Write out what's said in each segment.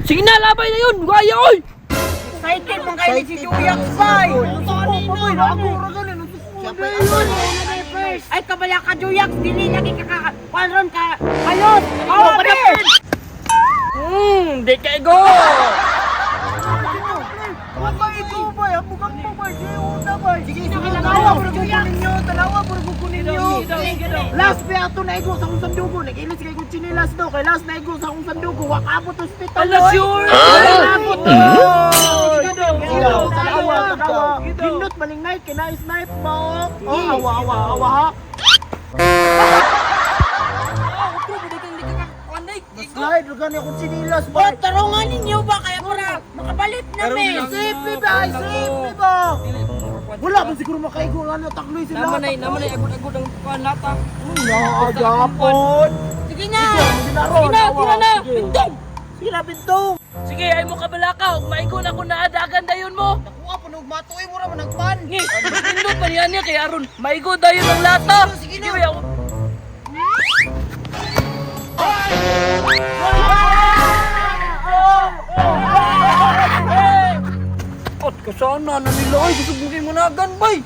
Sige na, labay na yun! Gaya, oy! Excited mong kayo si Juyak, bay! Ay, kabala ka, Juyak! Dili lagi ka kakaparon ka! Ayun! Oh, Pin! Di ka ego! Last pa ato na ego sa akong sandugo. Nag-ilis kay kong chinilas daw. Kay last na ego sa akong sandugo. Wakabot hospital. Ala, sure! Wakabot to! Talawa. Hindot maling night. Kina-snipe mo. Oh, awa ha. Slide, lugan niya kong chinilas. Tarungan ninyo ba? Kaya para makabalit namin. Sipi ba? Wala ba siguro makaigo nga na takloy sila? Naman ay agod-agod ang panata. Agapon! Sige na! Bintong! Sige na, bintong! Sige, ay mo kabalakaw. Maigo na kung naadagan dayon mo. Nakuha po, matuloy mo naman ang pan! Ngi, pindot pa niya kaya aron. Maigo dayon ang lata. Sige Di na. ba ako? At kasana na nila ay gusto mong kayo managan, bay!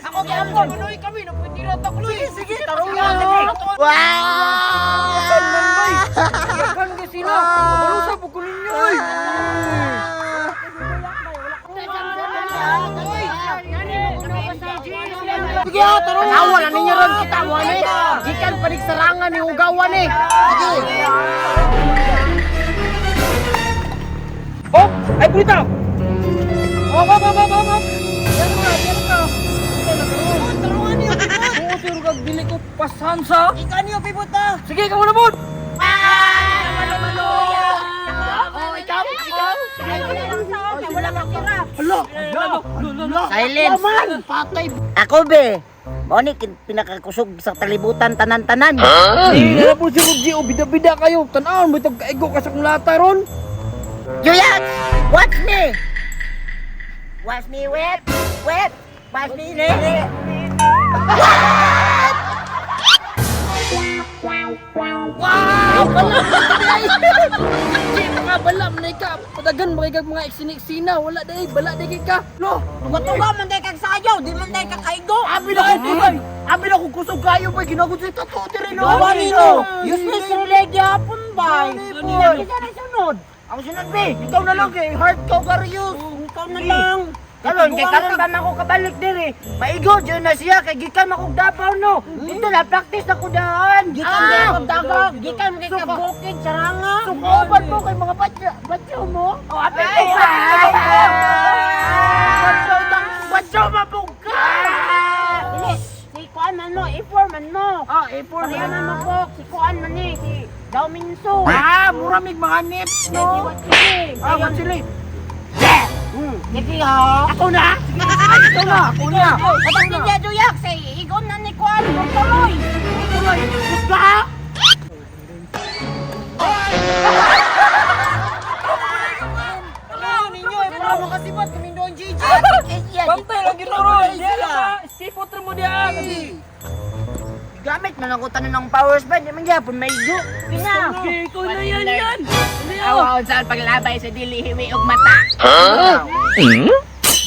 Ako gyapon! Manoy kami, napwede na takloy! Sige, tarungan! Wow! Saan man, bay? Yakan ka sila! Malusa po ko ninyo, ay! Sige, tarungan! Awan na ninyo ron kita, awan eh! Gikan paligsarangan ni ugawan eh! Sige! Oh! Ay, pulita! Hop! Yan ka! Tarungan niyo, pipot! Oo, sir, kag dili ko pasansa! Ikan niyo, pipot na! Sige, kamu na mo! Wala kang kira! Silence! Patay! Ako be! Mao ni pinakakusog sa talibutan tanan-tanan. Hindi na po si Rudy, o bida-bida kayo! Tanawon mo itong kaigo ka sa kong lata ron! Juyat! Watch me! Watch me wet! Wet! Watch me wet! Wow! Bala! Hindi, makabala man ka! Padagan makikag mga iksinik-sina! Wala dahi! Bala dahi ka! No! Tuga-tuga man day kag sayaw, di man day kag kaigo. Abi na kung kusog! Abi na kung kusog kayo ba? Ginagod sa tato diri no! Gawa nino. Useless relay hapon bay. Boy. Isa na sunod. Ako sunod be! Ikaw na lang kay heart ko Garius! Ikaw na lang. Karon kay karon ba man ko kabalik diri. Maigo diyan na siya kay gikan makog Davao no. Dito na practice na ko daan. Gikan day kag dagag, gikan kay kag bukid saranga. Sukoban mo kay mga batyo mo. Oh, apit ko. Batyo mapugka. Si Kuan man mo, A4 man mo. Ah, A4 Pareha man mo po, si Kuan man ni, si Daw Minso. Ah, muramig mga nips no. Ah, what sila? Sige ha. Ako na. Sige, ako na. Kapag niya Juyak, say igon na ni Kuan, tuloy. Tuloy. Gusto ka? Ano ninyo, eh, para makasibot kami doon, GG. Bantay lang gito ron. Stipot mo diyan. Gamit man ako tanan ng powers ba? Di man gyapon maigo. Pina. Okay, ikaw na yan. Awa saan paglabay sa dili hiwi og mata. Di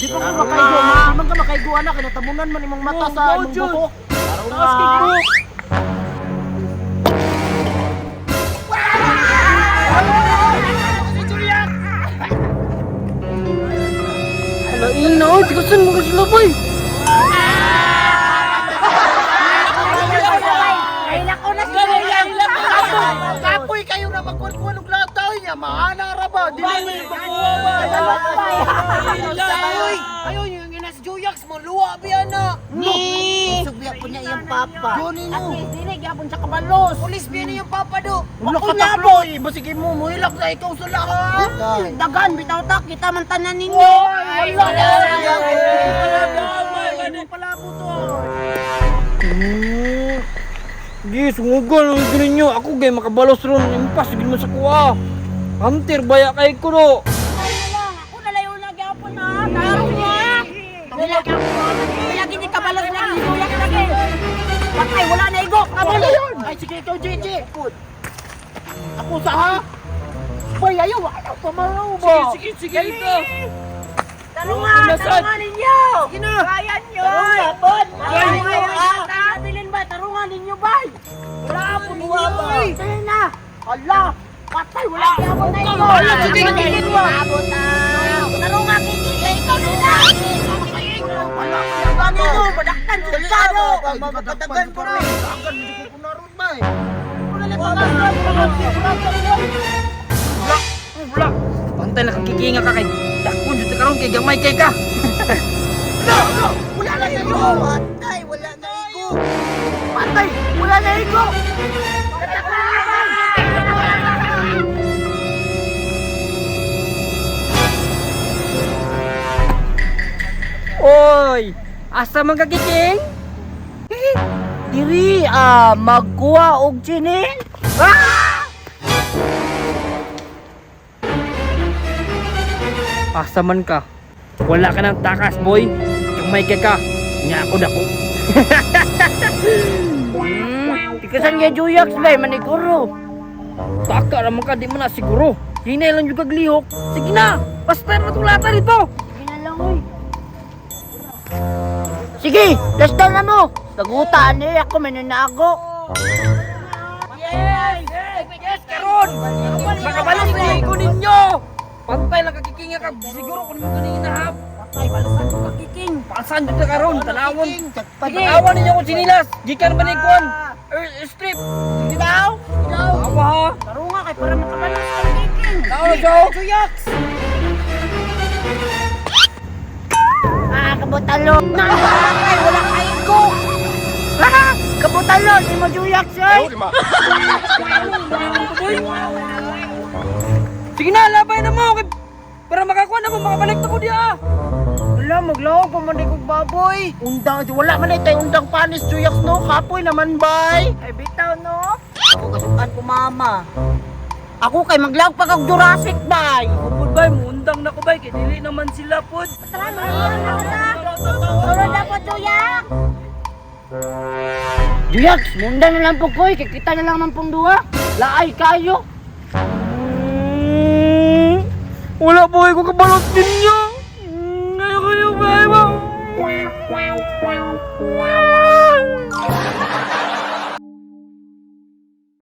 pa ka makaigo, di man ka makaigo anak, kinatamunan man imong mata sa imong buko. Taas kickbook. Ala ina, di ko saan mo kasi labay. Ay, nako na si Kapoy kayo na magkuhan ng lataw niya. Maana raba. Di na may Ayaw yung ina si Juyax mo, luwa biya na. Ni! Sugbiya ko niya iyang papa. At least, dili gyapon sa kabalos. Pulis biya niya yung papa do. Wala ka takloy. Basige mo, muhilak na ikaw sa lahat. Dagan, bitaw tak, kita man tanan ninyo. Ay, Wala. Ano pala po to? Sige, sungugan ang ganun nyo. Ako gay makabalos ron. Impas, sige mo sa kuha. Hunter, baya kay ko no. Ako nalayo na gyapon na. Taro niya. Wala gyapon. Wala gini kabalos na ni Juyax lagi. Patay, wala na igo. Ay, sige, ikaw, JJ. Ako sa ha? Boy, ayaw, ayaw, pamaraw mo. Sige, ikaw. Tarungan ninyo! Sige na. Kaya nyo! Tarungan, Bon. Tabilin ba? Tarungan ninyo ba? Wala po ninyo. Tabilin na! Hala, patay, wala kaya mo na ito. Hala, sige, Abot na! Tarungan kikikay ikaw nila! Wala kaya ba ninyo? Padaktan sultado! Magpatagan ko na. Tagan, hindi ko kunarod ba eh. Wala. Pantay lang kakikinga ka kay. Dakon jud karon kay gamay kay ka. Wala na iyo. Patay! Wala na igo! Patay, wala na iko. Oy, asa man kakiking? Diri, magkuha og chinin? Asa man ka? Wala ka ng takas, boy. Gamay kay ka. Nya ako dako. Tikasan niya Juyax ba? Maniguro. Taka naman ka, di mo na siguro. Hinay lang yung kaglihok. Sige na, basta matulata rito. Sige na lang, uy. Sige, last down na mo. Tagutaan eh, ako may nanago. Yes, karon. Makabalik na ko ninyo. Pantay lang kakikinga ka. Siguro kung mo ganun inahap. Patay, balasan ko kakiking. Pasan dito karon, tanawon. Sige. Pag-awan ninyo kung sinilas. Gikan ba ni Kwan? Strip. Sige daw. Awa ha. Tarunga kay para makabalas ka kiking. Tao, Joe. Juyax. Kabutalo. Ay, wala kayo ko. Kabutalo, di mo Juyax, oy. Sige na, labay na mo. Para makakuha na ko, makabalik na ko diya. Wala, maglawag pa man kong baboy. Undang, wala man tayo undang panis, Juyax, no? Kapoy naman, bay. Ay, bitaw, no? Ako kasukan ko, mama. Ako kay maglaog pa kag Jurassic, bay. Kapod bay, muundang na ko bay. Kaya dili naman sila pod. Sunod na po, Juyax. Juyax, munda na lang po, koy. Kikita na lang man pong duha. Laay kayo. Wala po ko kabalot ninyo. Ngayon kayo ba?